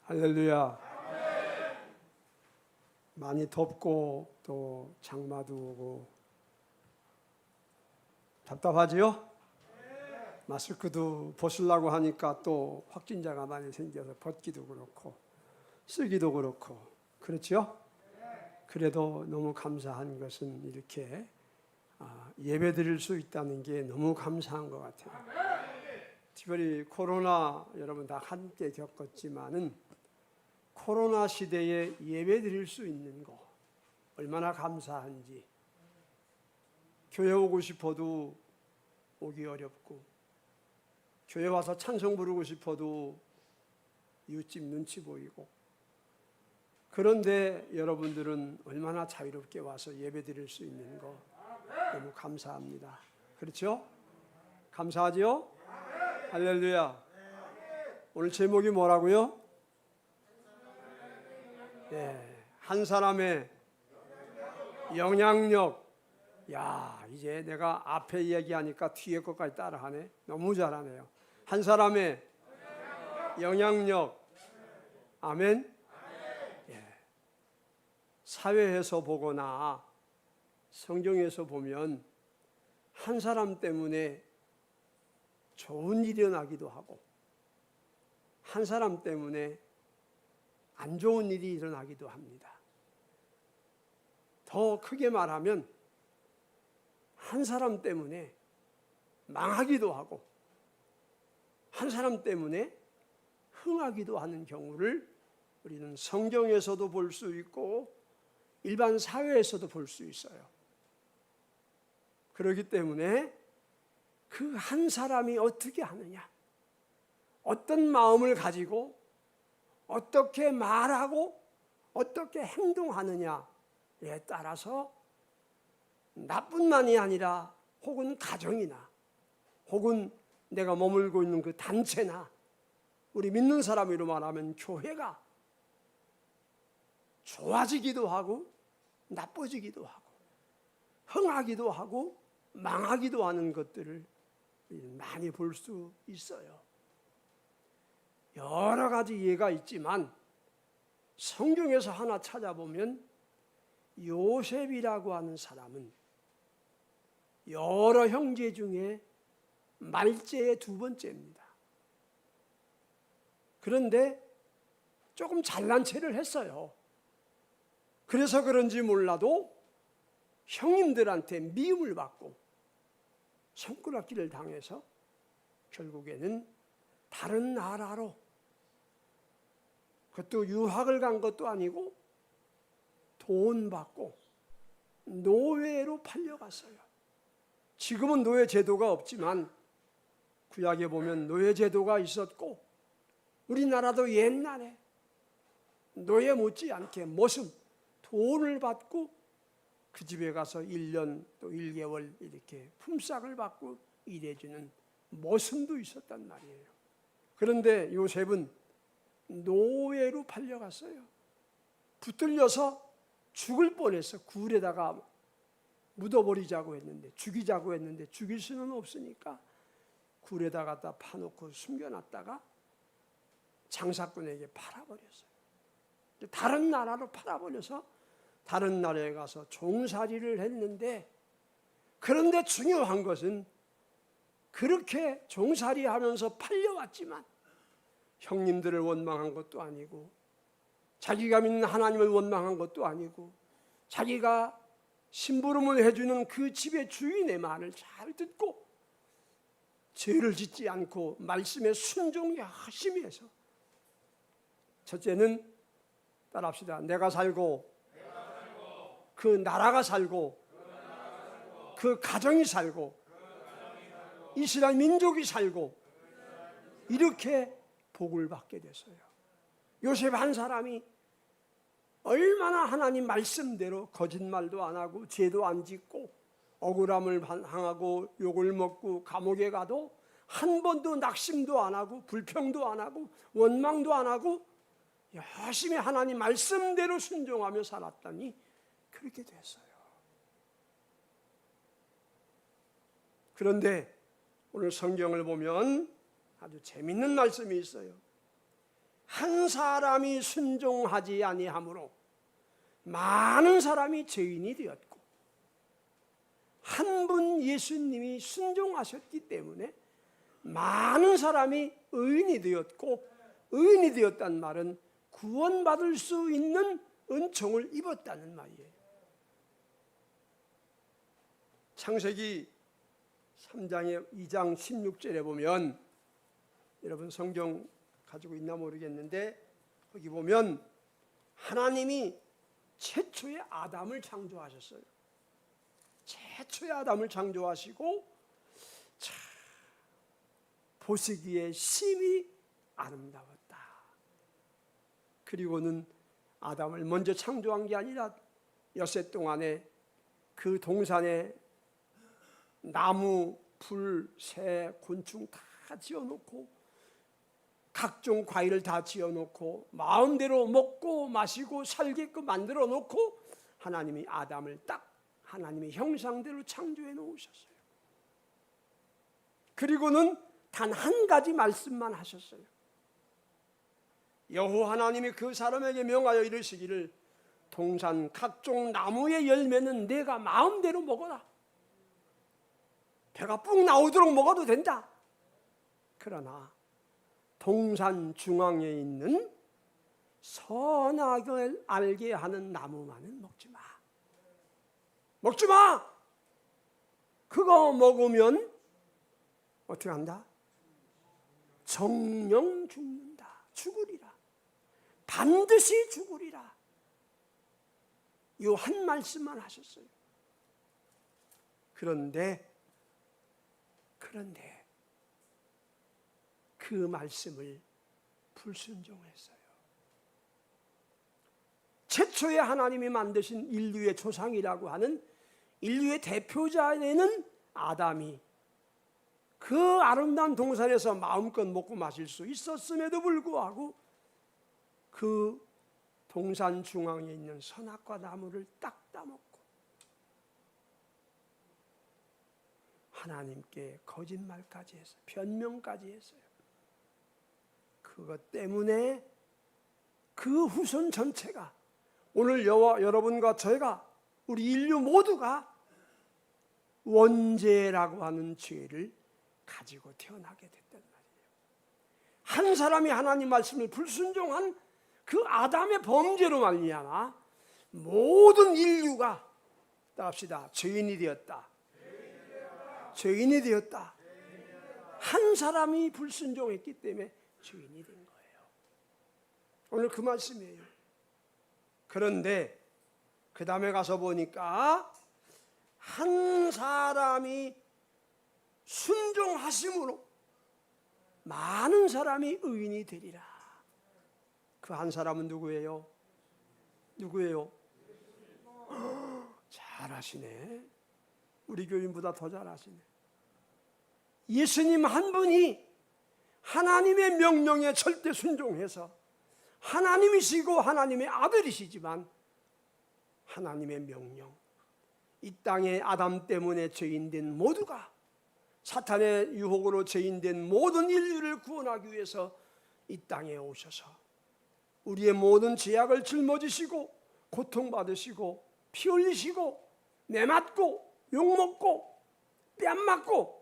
할렐루야. 많이 덥고 또 장마도 오고 답답하지요? 마스크도 벗으려고 하니까 또 확진자가 많이 생겨서 벗기도 그렇고 쓰기도 그렇고 그렇죠? 그래도 너무 감사한 것은 이렇게 예배 드릴 수 있다는 게 너무 감사한 것 같아요. 특별히 코로나 여러분 다 함께 겪었지만은 코로나 시대에 예배 드릴 수 있는 거 얼마나 감사한지. 교회 오고 싶어도 오기 어렵고 교회 와서 찬송 부르고 싶어도 이웃집 눈치 보이고, 그런데 여러분들은 얼마나 자유롭게 와서 예배 드릴 수 있는 거 너무 감사합니다. 그렇죠? 감사하지요? 할렐루야. 오늘 제목이 뭐라고요? 네, 한 사람의 영향력. 야, 이제 내가 앞에 얘기하니까 뒤에 것까지 따라하네. 너무 잘하네요. 한 사람의 영향력. 아멘. 예. 사회에서 보거나 성경에서 보면 한 사람 때문에 좋은 일이 일어나기도 하고 한 사람 때문에 안 좋은 일이 일어나기도 합니다. 더 크게 말하면 한 사람 때문에 망하기도 하고 한 사람 때문에 흥하기도 하는 경우를 우리는 성경에서도 볼 수 있고 일반 사회에서도 볼 수 있어요. 그렇기 때문에 그 한 사람이 어떻게 하느냐, 어떤 마음을 가지고 어떻게 말하고 어떻게 행동하느냐에 따라서 나뿐만이 아니라 혹은 가정이나 혹은 내가 머물고 있는 그 단체나 우리 믿는 사람으로 말하면 교회가 좋아지기도 하고 나빠지기도 하고 흥하기도 하고 망하기도 하는 것들을 많이 볼 수 있어요. 여러 가지 예가 있지만 성경에서 하나 찾아보면 요셉이라고 하는 사람은 여러 형제 중에 말째의 두 번째입니다. 그런데 조금 잘난 체를 했어요. 그래서 그런지 몰라도 형님들한테 미움을 받고 손가락질을 당해서 결국에는 다른 나라로, 그것도 유학을 간 것도 아니고 돈 받고 노예로 팔려갔어요. 지금은 노예 제도가 없지만 구약에 보면 노예 제도가 있었고 우리나라도 옛날에 노예 못지않게 모습 돈을 받고 그 집에 가서 1년 또 1개월 이렇게 품삯을 받고 일해주는 모습도 있었단 말이에요. 그런데 요셉은 노예로 팔려갔어요. 붙들려서 죽을 뻔해서 굴에다가 묻어버리자고 했는데, 죽이자고 했는데 죽일 수는 없으니까 굴에다 갖다 파놓고 숨겨놨다가 장사꾼에게 팔아버렸어요. 다른 나라로 팔아버려서 다른 나라에 가서 종살이를 했는데, 그런데 중요한 것은 그렇게 종살이하면서 팔려왔지만 형님들을 원망한 것도 아니고 자기가 믿는 하나님을 원망한 것도 아니고 자기가 심부름을 해주는 그 집의 주인의 말을 잘 듣고 죄를 짓지 않고 말씀에 순종히 열심히 해서, 첫째는 따라합시다. 내가 살고 그 나라가 살고 그 가정이 살고 이스라엘 민족이 살고 이렇게 복을 받게 됐어요. 요셉 한 사람이 얼마나 하나님 말씀대로 거짓말도 안 하고 죄도 안 짓고 억울함을 당하고 욕을 먹고 감옥에 가도 한 번도 낙심도 안 하고 불평도 안 하고 원망도 안 하고 열심히 하나님 말씀대로 순종하며 살았더니 그렇게 됐어요. 그런데 오늘 성경을 보면 아주 재밌는 말씀이 있어요. 한 사람이 순종하지 아니하므로 많은 사람이 죄인이 되었고, 한 분 예수님이 순종하셨기 때문에 많은 사람이 의인이 되었고, 의인이 되었다는 말은 구원받을 수 있는 은총을 입었다는 말이에요. 창세기 3장의 2장 16절에 보면, 여러분 성경 가지고 있나 모르겠는데, 거기 보면 하나님이 최초의 아담을 창조하셨어요. 최초의 아담을 창조하시고, 참 보시기에 심히 아름다웠다. 그리고는 아담을 먼저 창조한 게 아니라 엿새 동안에 그 동산에 나무, 풀, 새, 곤충 다 지어놓고, 각종 과일을 다 지어놓고 마음대로 먹고 마시고 살게끔 만들어 놓고, 하나님이 아담을 딱 하나님의 형상대로 창조해 놓으셨어요. 그리고는 단 한 가지 말씀만 하셨어요. 여호와 하나님이 그 사람에게 명하여 이르시기를, 동산 각종 나무의 열매는 내가 마음대로 먹어라. 배가 뿡 나오도록 먹어도 된다. 그러나 동산 중앙에 있는 선악을 알게 하는 나무만은 먹지 마. 먹지 마. 그거 먹으면 어떻게 한다? 정령 죽는다. 죽으리라. 반드시 죽으리라. 이 한 말씀만 하셨어요. 그런데 그 말씀을 불순종했어요. 최초의 하나님이 만드신 인류의 조상이라고 하는 인류의 대표자에는 아담이 그 아름다운 동산에서 마음껏 먹고 마실 수 있었음에도 불구하고 그 동산 중앙에 있는 선악과 나무를 딱 따먹고 하나님께 거짓말까지 했어요. 변명까지 했어요. 그것 때문에 그 후손 전체가, 오늘 여러분과 저희가, 우리 인류 모두가 원죄라고 하는 죄를 가지고 태어나게 됐단 말이에요. 한 사람이 하나님 말씀을 불순종한 그 아담의 범죄로 말미암아 모든 인류가, 따합시다, 죄인이 되었다. 죄인이 되었다. 한 사람이 불순종했기 때문에 죄인이 된 거예요. 오늘 그 말씀이에요. 그런데 그 다음에 가서 보니까 한 사람이 순종하심으로 많은 사람이 의인이 되리라. 그 한 사람은 누구예요? 누구예요? 잘하시네. 우리 교인보다 더 잘하시네. 예수님 한 분이 하나님의 명령에 절대 순종해서, 하나님이시고 하나님의 아들이시지만 하나님의 명령, 이 땅에 아담 때문에 죄인된 모두가, 사탄의 유혹으로 죄인된 모든 인류를 구원하기 위해서 이 땅에 오셔서 우리의 모든 죄악을 짊어지시고 고통받으시고 피 흘리시고 매맞고 욕먹고 뺨 맞고,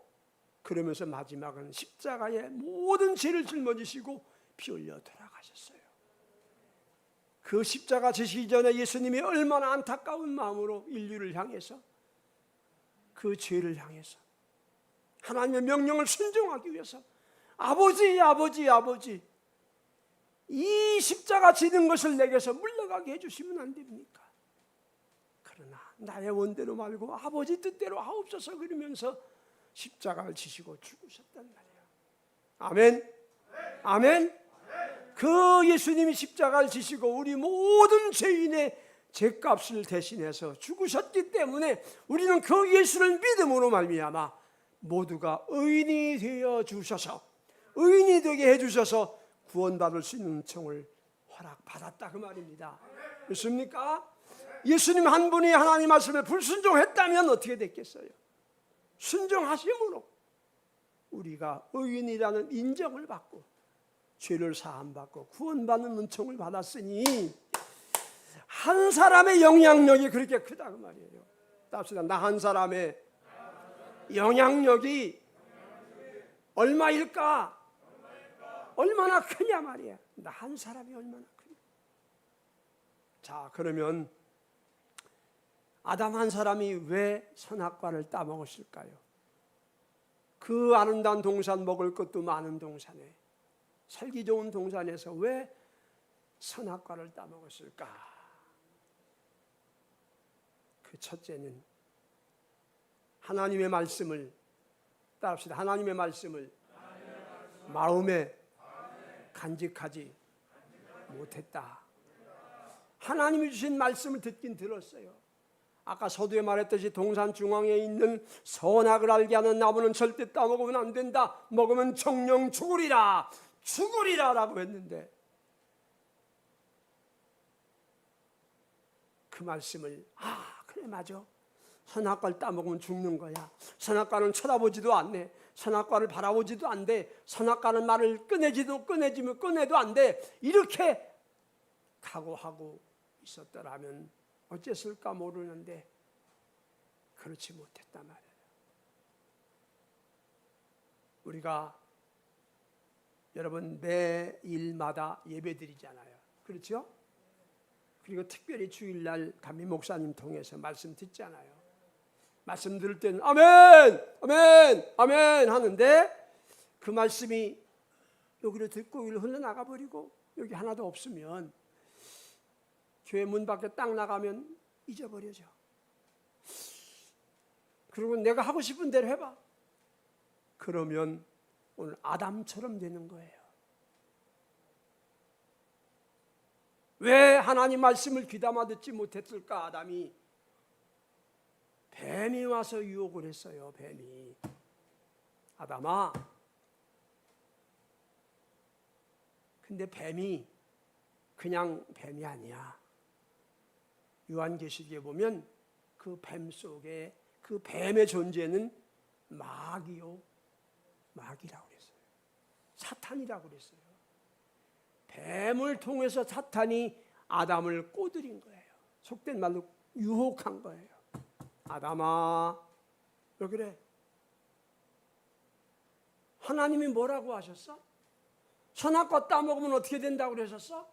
그러면서 마지막은 십자가에 모든 죄를 짊어지시고 피 흘려 돌아가셨어요. 그 십자가 지시기 전에 예수님이 얼마나 안타까운 마음으로 인류를 향해서, 그 죄를 향해서 하나님의 명령을 순종하기 위해서, 아버지 아버지 아버지, 이 십자가 지는 것을 내게서 물러가게 해주시면 안 됩니까? 그러나 나의 원대로 말고 아버지 뜻대로 하옵소서, 그러면서 십자가를 지시고 죽으셨단 말이에요. 아멘. 아멘. 그 예수님이 십자가를 지시고 우리 모든 죄인의 죄값을 대신해서 죽으셨기 때문에 우리는 그 예수를 믿음으로 말미암아 모두가 의인이 되어 주셔서, 의인이 되게 해주셔서 구원받을 수 있는 은총을 허락받았다, 그 말입니다. 그렇습니까? 예수님 한 분이 하나님 말씀에 불순종했다면 어떻게 됐겠어요? 순종하심으로 우리가 의인이라는 인정을 받고 죄를 사함받고 구원받는 은총을 받았으니 한 사람의 영향력이 그렇게 크다 그 말이에요. 답시다. 나 한 사람의 영향력이 얼마일까? 얼마나 크냐 말이야. 나 한 사람이 얼마나 크냐. 자, 그러면 아담 한 사람이 왜 선악과를 따먹었을까요? 그 아름다운 동산, 먹을 것도 많은 동산에, 살기 좋은 동산에서 왜 선악과를 따먹었을까? 그 첫째는 하나님의 말씀을 따릅시다. 하나님의 말씀을 마음에 간직하지 못했다. 하나님이 주신 말씀을 듣긴 들었어요. 아까 서두에 말했듯이 동산 중앙에 있는 선악을 알게 하는 나무는 절대 따먹으면 안 된다. 먹으면 정령 죽으리라. 죽으리라 라고 했는데 그 말씀을 그래 맞아. 선악과를 따먹으면 죽는 거야. 선악과는 쳐다보지도 않네. 선악과를 바라보지도 안 돼. 선악과는 말을 꺼내도 안 돼. 이렇게 각오하고 있었더라면 어쨌을까 모르는데 그렇지 못했단 말이에요. 우리가 여러분 매일마다 예배드리잖아요. 그렇죠? 그리고 특별히 주일날 감리 목사님 통해서 말씀 듣잖아요. 말씀 들을 때는 아멘, 아멘, 아멘 하는데 그 말씀이 여기로 듣고 여기로 흘러나가 버리고 여기 하나도 없으면 교회 문 밖에 딱 나가면 잊어버려져. 그리고 내가 하고 싶은 대로 해봐. 그러면 오늘 아담처럼 되는 거예요. 왜 하나님 말씀을 귀담아 듣지 못했을까? 아담이 뱀이 와서 유혹을 했어요. 뱀이. 아담아, 근데 뱀이 그냥 뱀이 아니야. 요한계시록에 보면 그 뱀 속에 그 뱀의 존재는 마귀요, 마귀라고 그랬어요. 사탄이라고 그랬어요. 뱀을 통해서 사탄이 아담을 꼬드린 거예요. 속된 말로 유혹한 거예요. 아담아, 왜 그래? 하나님이 뭐라고 하셨어? 선악과 따먹으면 어떻게 된다고 그러셨어?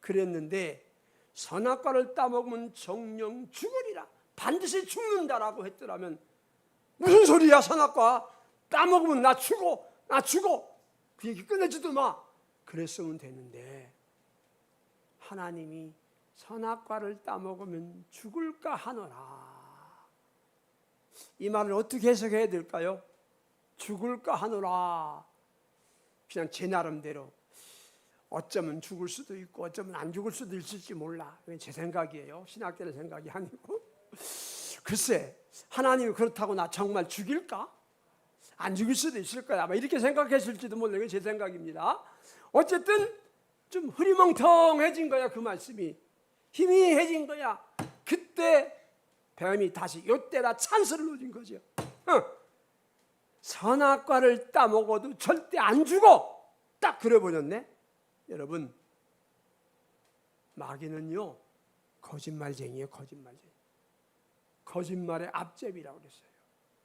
그랬는데 선악과를 따먹으면 정령 죽으리라. 반드시 죽는다라고 했더라면 무슨 소리야? 선악과 따먹으면 나 죽어. 그 얘기 꺼내지도 마. 그랬으면 되는데 하나님이 선악과를 따먹으면 죽을까 하노라. 이 말을 어떻게 해석해야 될까요? 죽을까 하노라. 그냥 제 나름대로 어쩌면 죽을 수도 있고 어쩌면 안 죽을 수도 있을지 몰라. 제 생각이에요. 신학자의 생각이 아니고. 글쎄, 하나님이 그렇다고 나 정말 죽일까? 안 죽일 수도 있을 거야. 아마 이렇게 생각했을지도 몰라요. 이건 제 생각입니다. 어쨌든 좀 흐리멍텅해진 거야. 그 말씀이 희미해진 거야. 그때 뱀이 다시 이때라 찬스를 노린 거죠. 선악과를 따먹어도 절대 안 죽어. 딱 그래버렸네. 여러분, 마귀는요 거짓말쟁이에요. 거짓말의 앞제비라고 그랬어요.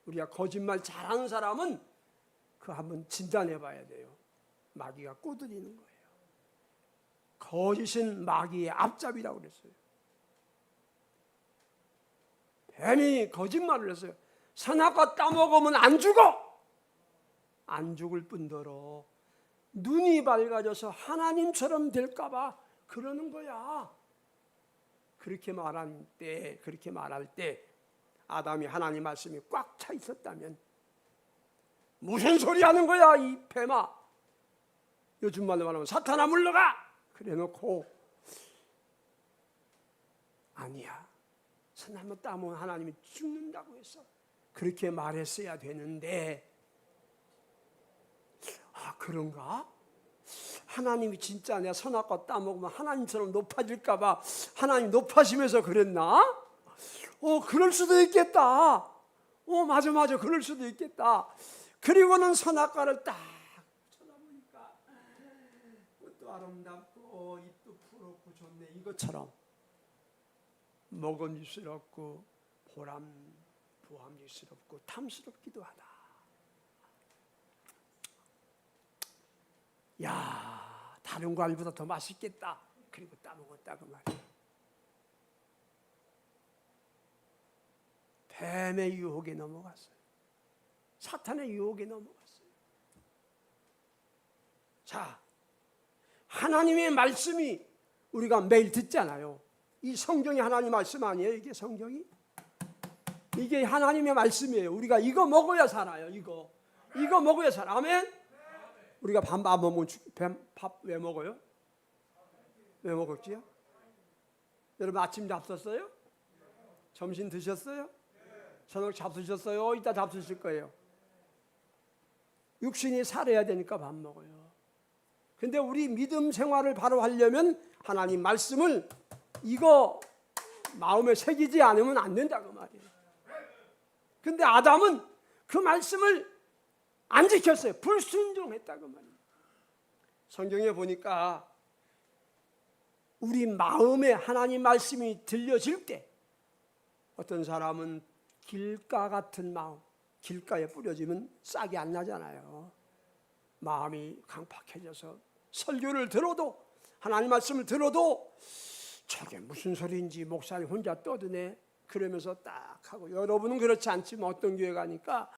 우리가 거짓말 잘하는 사람은 그거 한번 진단해 봐야 돼요. 마귀가 꼬드리는 거예요. 거짓은 마귀의 앞잡이라고 그랬어요. 뱀이 거짓말을 했어요. 선악과 따먹으면 안 죽어. 안 죽을 뿐더러 눈이 밝아져서 하나님처럼 될까 봐 그러는 거야. 그렇게 말할 때 아담이 하나님 말씀이 꽉 차 있었다면 무슨 소리 하는 거야 이 뱀아. 요즘 말로 말하면 사탄아 물러가. 그래놓고 아니야. 선악과 따먹으면 하나님이 죽는다고 했어. 그렇게 말했어야 되는데 그런가? 하나님이 진짜 내가 선악과 따먹으면 하나님처럼 높아질까 봐 하나님 높아지면서 그랬나? 그럴 수도 있겠다. 맞아 그럴 수도 있겠다. 그리고는 선악과를 딱 쳐다보니까 얼굴도 아름답고 입도 푸르고 좋네, 이것처럼 먹음직스럽고 부함직스럽고 탐스럽기도 하다. 야, 다른 과일보다 더 맛있겠다. 그리고 따먹었다 그 말이야. 뱀의 유혹에 넘어갔어요. 사탄의 유혹에 넘어갔어요. 자, 하나님의 말씀이 우리가 매일 듣잖아요. 이 성경이 하나님 말씀 아니에요? 이게 성경이? 이게 하나님의 말씀이에요. 우리가 이거 먹어야 살아요. 이거 먹어야 살아. 아멘? 우리가 밥 먹으면 밥 왜 먹어요? 왜 먹었지요? 여러분 아침 잡섰어요? 점심 드셨어요? 저녁 잡수셨어요? 이따 잡수실 거예요. 육신이 살아야 되니까 밥 먹어요. 근데 우리 믿음 생활을 바로 하려면 하나님 말씀을 이거 마음에 새기지 않으면 안 된다고 말이에요. 근데 아담은 그 말씀을 안 지켰어요. 불순종했다고 말이에요. 성경에 보니까 우리 마음에 하나님 말씀이 들려질 때 어떤 사람은 길가 같은 마음, 길가에 뿌려지면 싹이 안 나잖아요. 마음이 강팍해져서 설교를 들어도 하나님 말씀을 들어도 저게 무슨 소리인지 목사님 혼자 떠드네 그러면서 딱 하고, 여러분은 그렇지 않지만 어떤 교회 가니까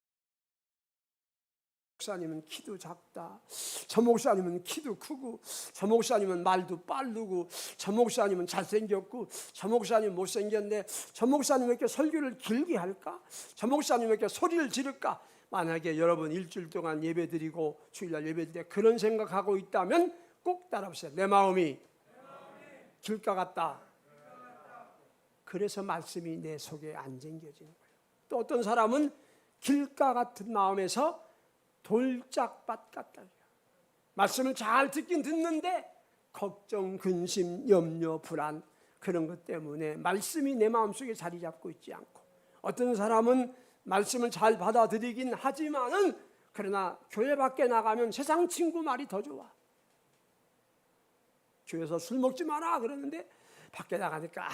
목사님은 키도 작다, 저 목사님은 키도 크고, 저 목사님은 말도 빠르고, 저 목사님은 잘생겼고, 저 목사님 못생겼네, 저 목사님 왜 이렇게 설교를 길게 할까, 저 목사님 왜 이렇게 소리를 지를까. 만약에 여러분 일주일 동안 예배드리고 주일날 예배드릴 때 그런 생각하고 있다면 꼭 따라보세요. 내 마음이 길가 같다. 그래서 말씀이 내 속에 안 쟁겨지는 거예요. 또 어떤 사람은 길가 같은 마음에서 돌짝밭 같다. 말씀을 잘 듣긴 듣는데 걱정, 근심, 염려, 불안 그런 것 때문에 말씀이 내 마음속에 자리 잡고 있지 않고, 어떤 사람은 말씀을 잘 받아들이긴 하지만은 그러나 교회 밖에 나가면 세상 친구 말이 더 좋아. 교회에서 술 먹지 마라 그러는데 밖에 나가니까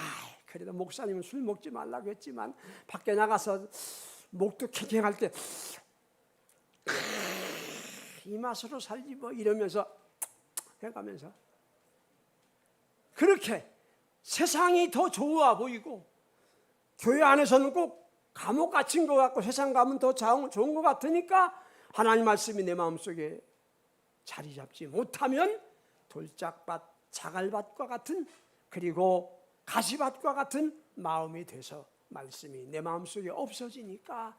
그래도 목사님은 술 먹지 말라고 했지만 밖에 나가서 목도 캥캥할 때 이 맛으로 살지 뭐 이러면서 해가면서 그렇게 세상이 더 좋아 보이고, 교회 안에서는 꼭 감옥 갇힌 것 같고 세상 가면 더 좋은 것 같으니까 하나님 말씀이 내 마음속에 자리 잡지 못하면 돌짝밭, 자갈밭과 같은, 그리고 가시밭과 같은 마음이 돼서 말씀이 내 마음속에 없어지니까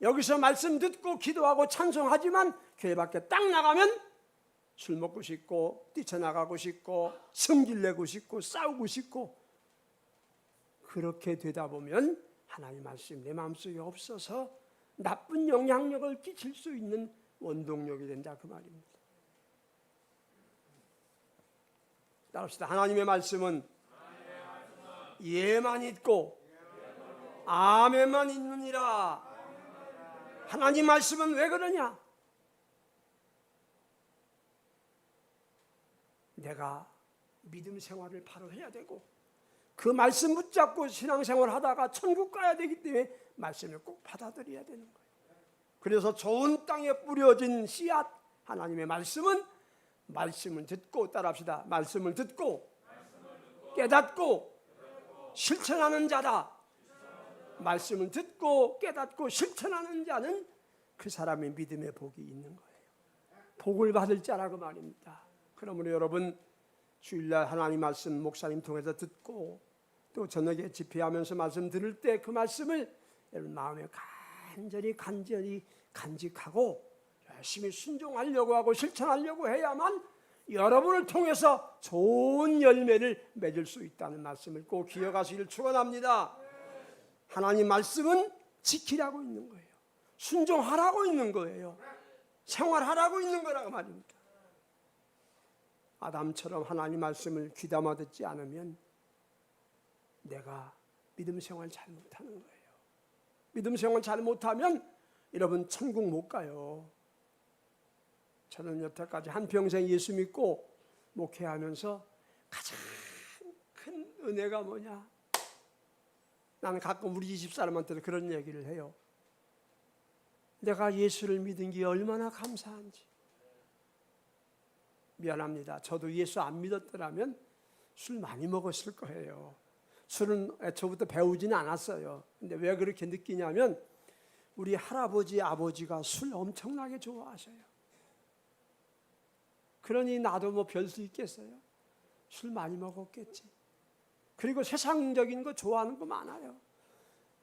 여기서 말씀 듣고 기도하고 찬송하지만 교회 밖에 딱 나가면 술 먹고 싶고 뛰쳐나가고 싶고 성질내고 싶고 싸우고 싶고, 그렇게 되다 보면 하나님 말씀 내 마음속에 없어서 나쁜 영향력을 끼칠 수 있는 원동력이 된다 그 말입니다. 따라합시다. 하나님의 말씀은 예만 있고 아멘만 있느니라. 하나님 말씀은 왜 그러냐? 내가 믿음 생활을 바로 해야 되고 그 말씀 붙잡고 신앙생활 하다가 천국 가야 되기 때문에 말씀을 꼭 받아들여야 되는 거예요. 그래서 좋은 땅에 뿌려진 씨앗 하나님의 말씀은 말씀을 듣고, 따라합시다. 말씀을 듣고 깨닫고 실천하는 자다. 말씀을 듣고 깨닫고 실천하는 자는 그 사람의 믿음의 복이 있는 거예요. 복을 받을 자라고 말입니다. 그러므로 여러분 주일날 하나님 말씀 목사님 통해서 듣고 또 저녁에 집회하면서 말씀 들을 때 그 말씀을 여러분 마음에 간절히 간직하고 열심히 순종하려고 하고 실천하려고 해야만 여러분을 통해서 좋은 열매를 맺을 수 있다는 말씀을 꼭 기억하시길 축원합니다. 하나님 말씀은 지키라고 있는 거예요. 순종하라고 있는 거예요. 생활하라고 있는 거라고 말입니다. 아담처럼 하나님 말씀을 귀담아 듣지 않으면 내가 믿음 생활 잘 못하는 거예요. 믿음 생활 잘 못하면 여러분 천국 못 가요. 저는 여태까지 한평생 예수 믿고 목회하면서 가장 큰 은혜가 뭐냐? 나는 가끔 우리 집사람한테도 그런 얘기를 해요. 내가 예수를 믿은 게 얼마나 감사한지. 미안합니다. 저도 예수 안 믿었더라면 술 많이 먹었을 거예요. 술은 애초부터 배우지는 않았어요. 근데 왜 그렇게 느끼냐면 우리 할아버지, 아버지가 술 엄청나게 좋아하셔요. 그러니 나도 뭐 별 수 있겠어요? 술 많이 먹었겠지. 그리고 세상적인 거 좋아하는 거 많아요.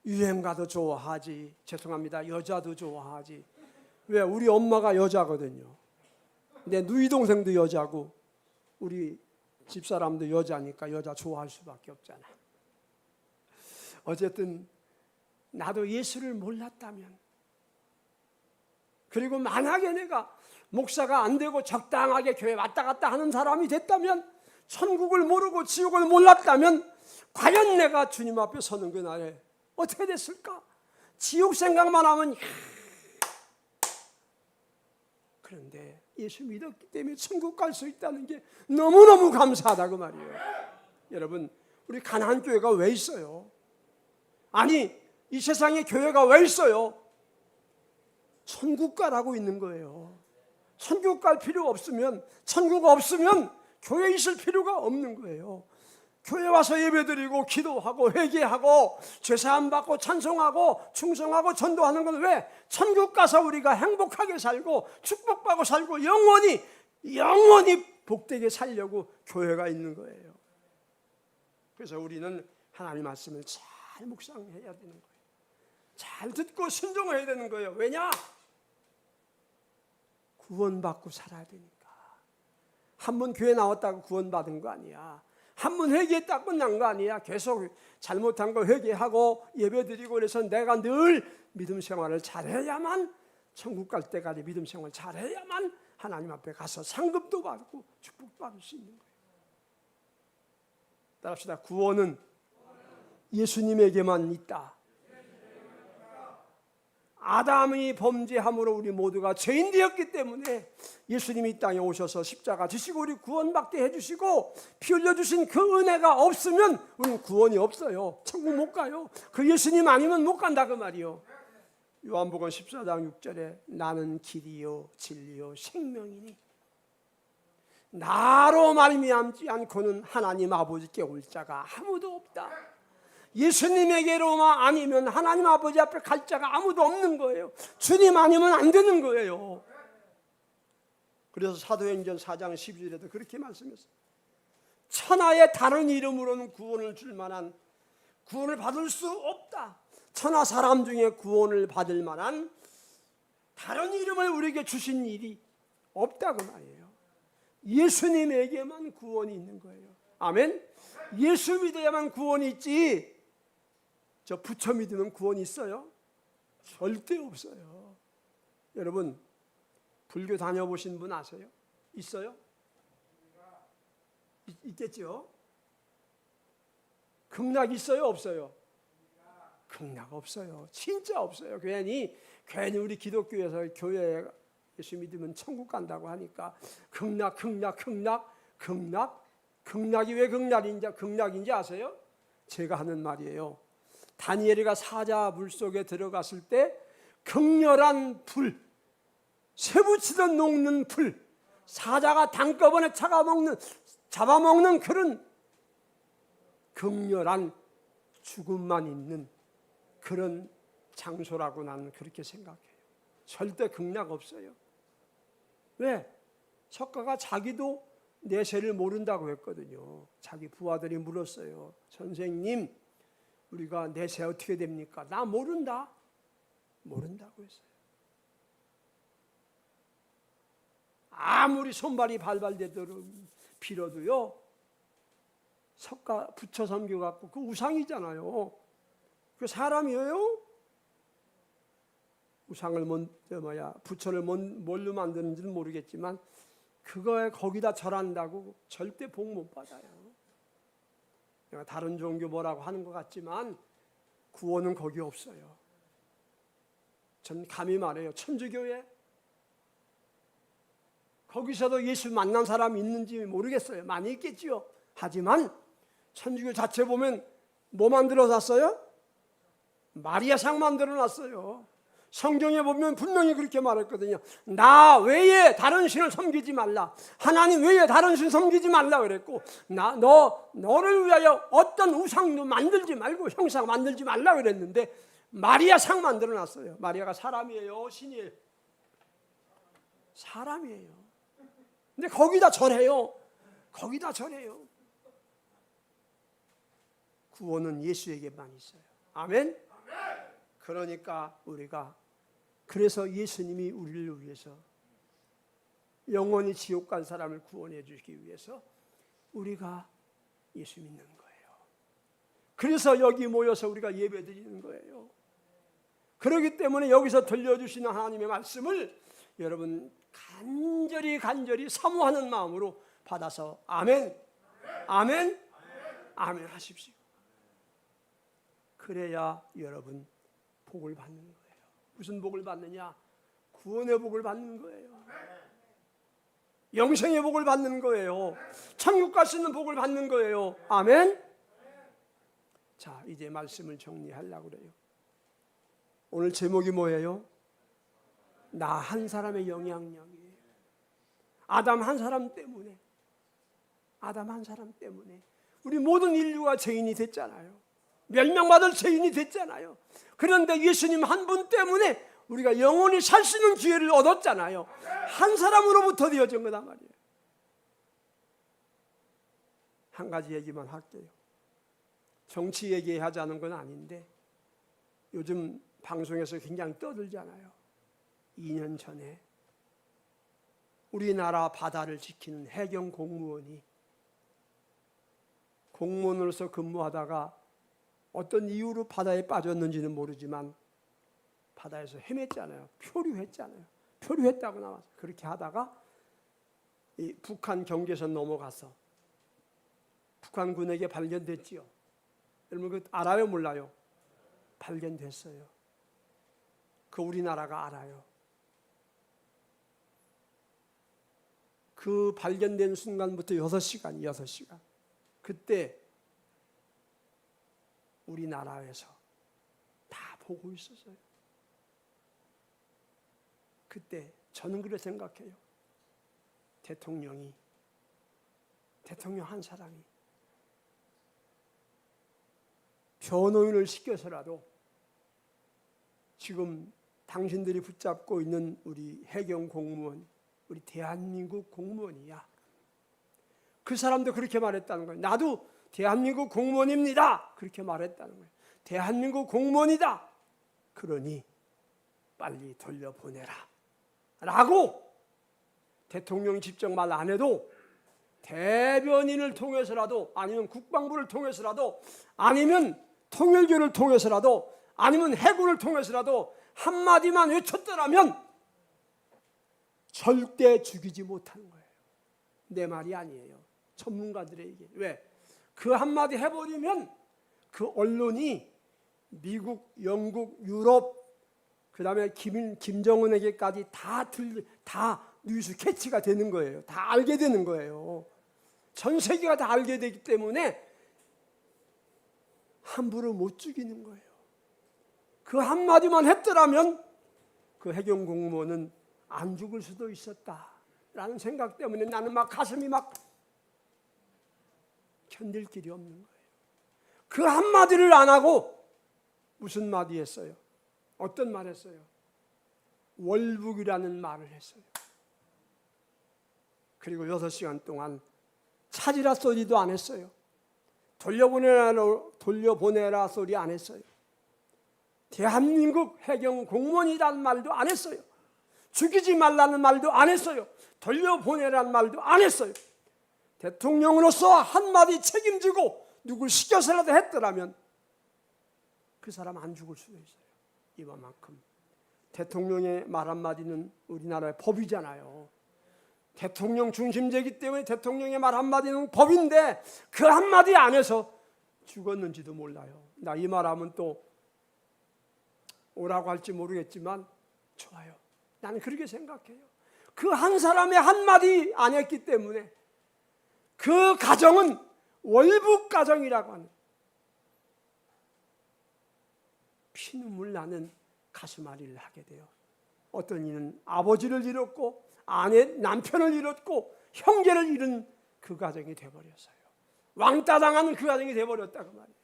유행가도 좋아하지. 죄송합니다. 여자도 좋아하지. 왜? 우리 엄마가 여자거든요. 내 누이 동생도 여자고 우리 집사람도 여자니까 여자 좋아할 수밖에 없잖아. 어쨌든 나도 예수를 몰랐다면, 그리고 만약에 내가 목사가 안 되고 적당하게 교회 왔다 갔다 하는 사람이 됐다면, 천국을 모르고 지옥을 몰랐다면 과연 내가 주님 앞에 서는 그날에 어떻게 됐을까? 지옥 생각만 하면 그런데 예수 믿었기 때문에 천국 갈 수 있다는 게 너무너무 감사하다고 말이에요. 여러분, 우리 가나안 교회가 왜 있어요? 아니, 이 세상에 교회가 왜 있어요? 천국 가라고 있는 거예요. 천국 갈 필요 없으면, 천국 없으면 교회 있을 필요가 없는 거예요. 교회 와서 예배드리고 기도하고 회개하고 죄사함 받고 찬송하고 충성하고 전도하는 건 왜? 천국 가서 우리가 행복하게 살고 축복받고 살고 영원히 복되게 살려고 교회가 있는 거예요. 그래서 우리는 하나님 말씀을 잘 묵상해야 되는 거예요. 잘 듣고 순종해야 되는 거예요. 왜냐? 구원받고 살아야 되니까. 한 번 교회 나왔다고 구원받은 거 아니야. 한 번 회개했다고 끝난 거 아니야. 계속 잘못한 거 회개하고 예배드리고 그래서 내가 늘 믿음 생활을 잘해야만, 천국 갈 때까지 믿음 생활을 잘해야만 하나님 앞에 가서 상급도 받고 축복도 받을 수 있는 거예요. 따라합시다. 구원은 예수님에게만 있다. 아담이 범죄함으로 우리 모두가 죄인 되었기 때문에 예수님이 이 땅에 오셔서 십자가 지시고 우리 구원받게 해주시고 피 흘려주신 그 은혜가 없으면 우리는 구원이 없어요. 천국 못 가요. 그 예수님 아니면 못 간다 그 말이요. 요한복음 14장 6절에 나는 길이요 진리요 생명이니 나로 말미암지 않고는 하나님 아버지께 올 자가 아무도 없다. 예수님에게로만 아니면 하나님 아버지 앞에 갈 자가 아무도 없는 거예요. 주님 아니면 안 되는 거예요. 그래서 사도행전 4장 12절에도 그렇게 말씀했어요. 천하의 다른 이름으로는 구원을 줄 만한, 구원을 받을 수 없다. 천하 사람 중에 구원을 받을 만한 다른 이름을 우리에게 주신 일이 없다고 말이에요. 예수님에게만 구원이 있는 거예요. 아멘. 예수 믿어야만 구원이 있지, 저 부처 믿으면 구원이 있어요? 절대 없어요. 여러분, 불교 다녀보신 분 아세요? 있어요? 있겠죠? 극락 있어요? 없어요? 극락 없어요. 진짜 없어요. 괜히 우리 기독교에서 교회에 예수 믿으면 천국 간다고 하니까 극락이 왜 극락인지 아세요? 제가 하는 말이에요. 다니엘이가 사자 물속에 들어갔을 때 극렬한 불, 쇠붙이던 녹는 불, 사자가 단꺼번에 잡아먹는 그런 극렬한 죽음만 있는 그런 장소라고 나는 그렇게 생각해요. 절대 극락 없어요. 왜? 석가가 자기도 내세를 모른다고 했거든요. 자기 부하들이 물었어요. 선생님, 우리가 내세 어떻게 됩니까? 나 모른다고 했어요. 아무리 손발이 발발되도록 빌어도요, 석가 부처 섬겨갖고 그 우상이잖아요. 그 사람이에요? 우상을 부처를 뭘로 만드는지는 모르겠지만 그거에 거기다 절한다고 절대 복 못 받아요. 내가 다른 종교 뭐라고 하는 것 같지만 구원은 거기 없어요. 전 감히 말해요. 천주교에 거기서도 예수 만난 사람이 있는지 모르겠어요. 많이 있겠지요. 하지만 천주교 자체 보면 뭐 만들어 놨어요? 마리아상 만들어 놨어요. 성경에 보면 분명히 그렇게 말했거든요. 나 외에 다른 신을 섬기지 말라. 하나님 외에 다른 신 섬기지 말라 그랬고, 너를 위하여 어떤 우상도 만들지 말고 형상 만들지 말라 그랬는데 마리아상 만들어 놨어요. 마리아가 사람이에요, 신이에요? 사람이에요. 근데 거기다 절해요. 거기다 절해요. 구원은 예수에게만 있어요. 아멘? 그러니까 우리가, 그래서 예수님이 우리를 위해서 영원히 지옥 간 사람을 구원해 주시기 위해서 우리가 예수 믿는 거예요. 그래서 여기 모여서 우리가 예배 드리는 거예요. 그렇기 때문에 여기서 들려주시는 하나님의 말씀을 여러분 간절히 사모하는 마음으로 받아서 아멘, 아멘, 아멘 하십시오. 그래야 여러분 복을 받는 거예요. 무슨 복을 받느냐? 구원의 복을 받는 거예요. 영생의 복을 받는 거예요. 천국 갈 수 있는 복을 받는 거예요. 아멘. 자, 이제 말씀을 정리하려고 그래요. 오늘 제목이 뭐예요? 나 한 사람의 영향력이에요. 아담 한 사람 때문에, 아담 한 사람 때문에 우리 모든 인류가 죄인이 됐잖아요. 멸망받을 죄인이 됐잖아요. 그런데 예수님 한 분 때문에 우리가 영원히 살 수 있는 기회를 얻었잖아요. 한 사람으로부터 되어진 거단 말이에요. 한 가지 얘기만 할게요. 정치 얘기하자는 건 아닌데 요즘 방송에서 굉장히 떠들잖아요. 2년 전에 우리나라 바다를 지키는 해경 공무원이 공무원으로서 근무하다가 어떤 이유로 바다에 빠졌는지는 모르지만 바다에서 헤맸잖아요. 표류했잖아요. 표류했다고 나왔어요. 그렇게 하다가 이 북한 경계선 넘어가서 북한군에게 발견됐지요. 여러분 그 알아요, 몰라요? 발견됐어요. 그 우리나라가 알아요. 그 발견된 순간부터 6시간. 그때 우리나라에서 다 보고 있었어요. 그때 저는 그렇게 생각해요. 대통령 한 사람이 변호인을 시켜서라도 지금 당신들이 붙잡고 있는 우리 해경 공무원, 우리 대한민국 공무원이야. 그 사람도 그렇게 말했다는 거예요. 나도 대한민국 공무원입니다. 그렇게 말했다는 거예요. 대한민국 공무원이다. 그러니 빨리 돌려보내라. 라고 대통령이 직접 말 안 해도 대변인을 통해서라도 아니면 국방부를 통해서라도 아니면 통일교를 통해서라도 아니면 해군을 통해서라도 한마디만 외쳤더라면 절대 죽이지 못하는 거예요. 내 말이 아니에요. 전문가들의 얘기. 왜? 그 한마디 해버리면 그 언론이 미국, 영국, 유럽, 그 다음에 김정은에게까지 다 뉴스 캐치가 되는 거예요. 다 알게 되는 거예요. 전 세계가 다 알게 되기 때문에 함부로 못 죽이는 거예요. 그 한마디만 했더라면 그 해경 공무원은 안 죽을 수도 있었다라는 생각 때문에 나는 막 가슴이 막 견딜 길이 없는 거예요. 그 한마디를 안 하고 무슨 마디 했어요? 어떤 말 했어요? 월북이라는 말을 했어요. 그리고 6시간 동안 찾으라 소리도 안 했어요. 돌려보내라 소리 안 했어요. 대한민국 해경 공무원이라는 말도 안 했어요. 죽이지 말라는 말도 안 했어요. 돌려보내라는 말도 안 했어요. 대통령으로서 한마디 책임지고 누굴 시켜서라도 했더라면 그 사람 안 죽을 수도 있어요. 이번만큼 대통령의 말 한마디는 우리나라의 법이잖아요. 대통령 중심제이기 때문에 대통령의 말 한마디는 법인데 그 한마디 안에서 죽었는지도 몰라요. 나 이 말하면 또 오라고 할지 모르겠지만 좋아요. 나는 그렇게 생각해요. 그 한 사람의 한마디 안 했기 때문에 그 가정은 월북 가정이라고 하는, 피눈물 나는 가슴앓이를 하게 돼요. 어떤 이는 아버지를 잃었고 남편을 잃었고 형제를 잃은 그 가정이 되어버렸어요. 왕따 당하는 그 가정이 되어버렸다고 말이에요.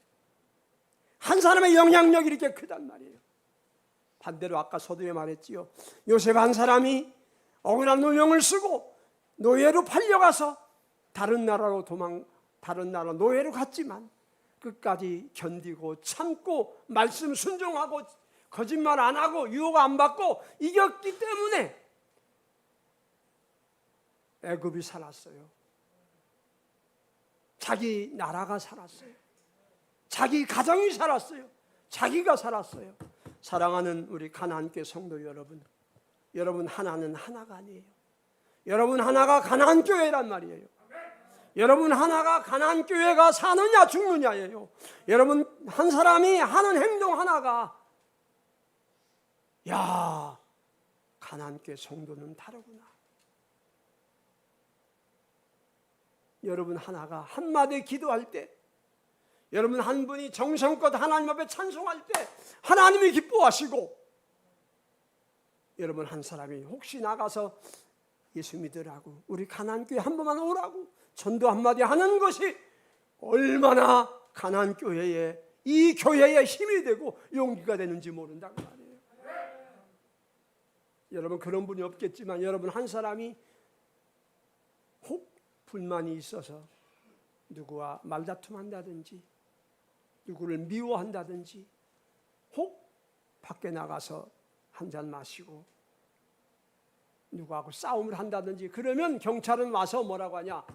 한 사람의 영향력이 이렇게 크단 말이에요. 반대로 아까 서두에 말했지요. 요셉 한 사람이 억울한 누명을 쓰고 노예로 팔려가서 다른 나라로 노예로 갔지만 끝까지 견디고 참고 말씀 순종하고 거짓말 안 하고 유혹 안 받고 이겼기 때문에 애굽이 살았어요. 자기 나라가 살았어요. 자기 가정이 살았어요. 자기가 살았어요. 사랑하는 우리 가나안교회 성도 여러분, 여러분 하나는 하나가 아니에요. 여러분 하나가 가나안교회란 말이에요. 여러분 하나가 가나안교회가 사느냐 죽느냐예요. 여러분 한 사람이 하는 행동 하나가, 야, 가나안교회 성도는 다르구나. 여러분 하나가 한마디 기도할 때, 여러분 한 분이 정성껏 하나님 앞에 찬송할 때 하나님이 기뻐하시고, 여러분 한 사람이 혹시 나가서 예수 믿으라고, 우리 가나안교회 한 번만 오라고 전도 한마디 하는 것이 얼마나 가나안교회에, 이 교회에 힘이 되고 용기가 되는지 모른다고 말이에요. 여러분 그런 분이 없겠지만 여러분 한 사람이 혹 불만이 있어서 누구와 말다툼한다든지 누구를 미워한다든지 혹 밖에 나가서 한잔 마시고 누구하고 싸움을 한다든지 그러면 경찰은 와서 뭐라고 하냐?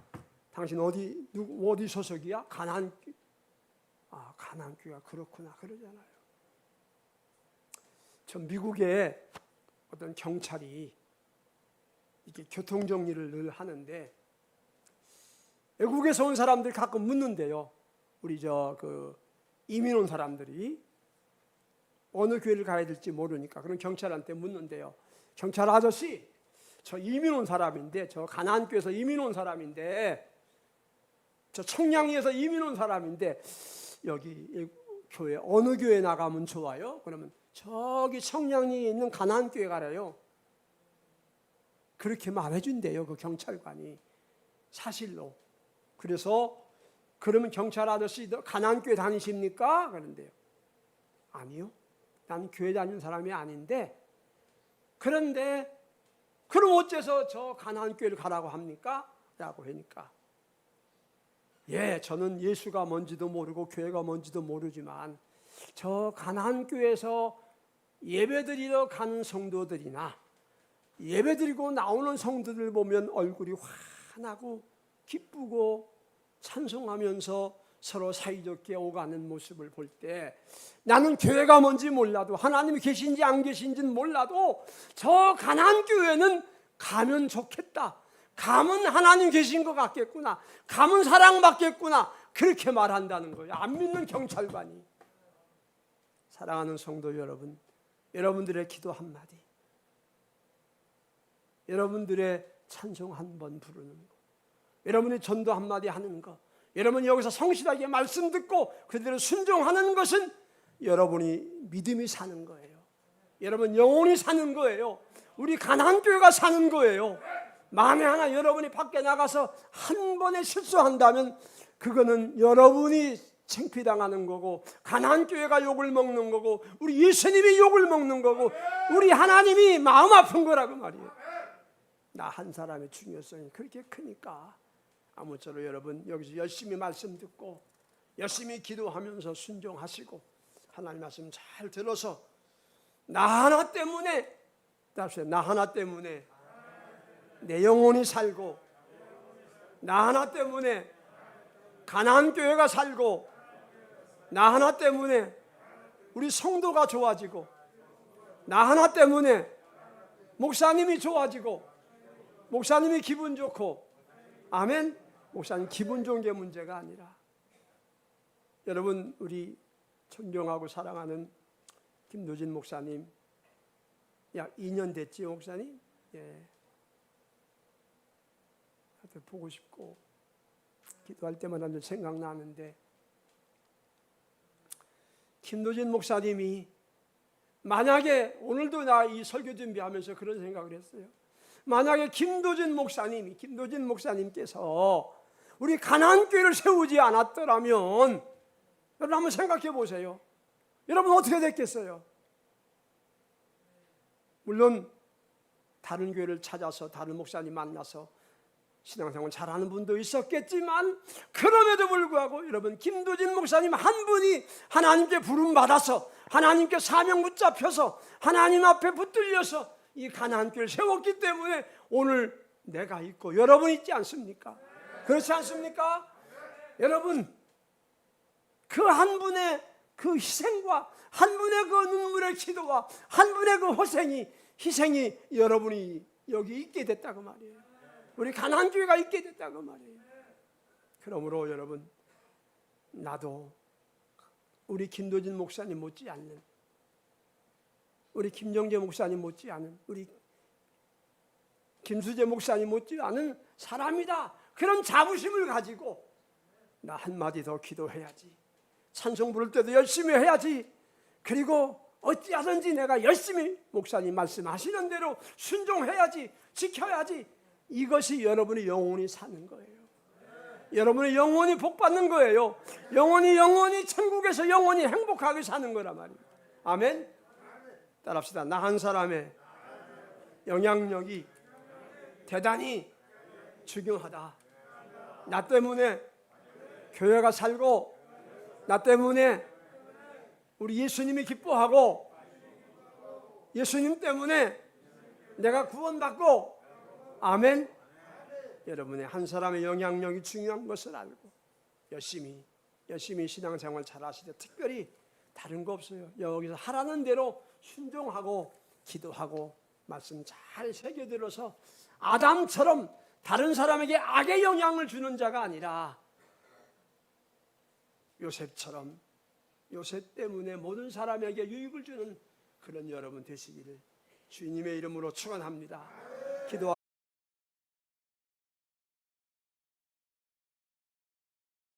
당신 어디 소속이야? 가나안교회. 아, 가나안교회가 그렇구나 그러잖아요. 저 미국에 어떤 경찰이 이렇게 교통 정리를 늘 하는데 외국에서 온 사람들이 가끔 묻는데요. 우리 이민 온 사람들이 어느 교회를 가야 될지 모르니까 그런 경찰한테 묻는데요. 경찰 아저씨, 저 이민 온 사람인데, 저 가나안교회에서 이민 온 사람인데, 저 청량리에서 이민 온 사람인데 여기 교회 어느 교회 나가면 좋아요? 그러면 저기 청량리에 있는 가나안교회 가래요. 그렇게 말해준대요, 그 경찰관이. 사실로. 그래서 그러면 경찰 아저씨 가나안교회 다니십니까? 그런데요. 아니요. 난 교회 다니는 사람이 아닌데, 그런데 그럼 어째서 저 가나안교회를 가라고 합니까? 라고 하니까, 예, 저는 예수가 뭔지도 모르고 교회가 뭔지도 모르지만 저 가나안교회에서 예배드리러 가는 성도들이나 예배드리고 나오는 성도들 보면 얼굴이 환하고 기쁘고 찬송하면서 서로 사이좋게 오가는 모습을 볼 때 나는 교회가 뭔지 몰라도 하나님이 계신지 안 계신지는 몰라도 저 가나안교회는 가면 좋겠다. 가면 하나님 계신 것 같겠구나. 가면 사랑받겠구나. 그렇게 말한다는 거예요. 안 믿는 경찰관이. 사랑하는 성도 여러분, 여러분들의 기도 한마디, 여러분들의 찬송 한 번 부르는 거, 여러분의 전도 한마디 하는 거, 여러분이 여기서 성실하게 말씀 듣고 그대로 순종하는 것은 여러분이 믿음이 사는 거예요. 여러분 영혼이 사는 거예요. 우리 가나안교회가 사는 거예요. 만에 하나 여러분이 밖에 나가서 한 번에 실수한다면 그거는 여러분이 창피당하는 거고, 가나안교회가 욕을 먹는 거고, 우리 예수님이 욕을 먹는 거고, 우리 하나님이 마음 아픈 거라고 말이에요. 나 한 사람의 중요성이 그렇게 크니까 아무쪼록 여러분 여기서 열심히 말씀 듣고 열심히 기도하면서 순종하시고 하나님 말씀 잘 들어서 나 하나 때문에, 나 하나 때문에 내 영혼이 살고, 나 하나 때문에 가나안교회가 살고, 나 하나 때문에 우리 성도가 좋아지고, 나 하나 때문에 목사님이 좋아지고, 목사님이 기분 좋고, 아멘. 목사님 기분 좋은 게 문제가 아니라, 여러분 우리 존경하고 사랑하는 김노진 목사님 약 2년 됐지요, 목사님? 예. 앞에 보고 싶고 기도할 때마다 늘 생각나는데, 김도진 목사님이 만약에, 오늘도 나 이 설교 준비하면서 그런 생각을 했어요. 만약에 김도진 목사님께서 우리 가나안교회를 세우지 않았더라면, 여러분 한번 생각해 보세요. 여러분 어떻게 됐겠어요? 물론 다른 교회를 찾아서 다른 목사님 만나서 신앙생활 잘하는 분도 있었겠지만, 그럼에도 불구하고 여러분, 김도진 목사님 한 분이 하나님께 부름받아서, 하나님께 사명 붙잡혀서 하나님 앞에 붙들려서 이 가나안교회를 세웠기 때문에 오늘 내가 있고 여러분 있지 않습니까? 그렇지 않습니까? 여러분, 그 한 분의 그 희생과 한 분의 그 눈물의 기도와 한 분의 그 희생이 여러분이 여기 있게 됐다고 말이에요. 우리 가나안교회가 있게 됐다고 말이에요. 그러므로 여러분, 나도 우리 김도진 목사님 못지않는, 우리 김정재 목사님 못지않은, 우리 김수재 목사님 못지않은 사람이다, 그런 자부심을 가지고 나 한마디 더 기도해야지, 찬송 부를 때도 열심히 해야지, 그리고 어찌하든지 내가 열심히 목사님 말씀하시는 대로 순종해야지, 지켜야지, 이것이 여러분이 영원히 사는 거예요. 여러분이 영원히 복받는 거예요. 영원히 천국에서 영원히 행복하게 사는 거란 말이에요. 아멘. 따라합시다. 나 한 사람의 영향력이 대단히 중요하다. 나 때문에 교회가 살고, 나 때문에 우리 예수님이 기뻐하고, 예수님 때문에 내가 구원받고, 아멘. 여러분의 한 사람의 영향력이 중요한 것을 알고 열심히 신앙생활 잘 하시되, 특별히 다른 거 없어요. 여기서 하라는 대로 순종하고 기도하고 말씀 잘 새겨들어서 아담처럼 다른 사람에게 악의 영향을 주는 자가 아니라 요셉처럼, 요셉 때문에 모든 사람에게 유익을 주는 그런 여러분 되시기를 주님의 이름으로 축원합니다. 기도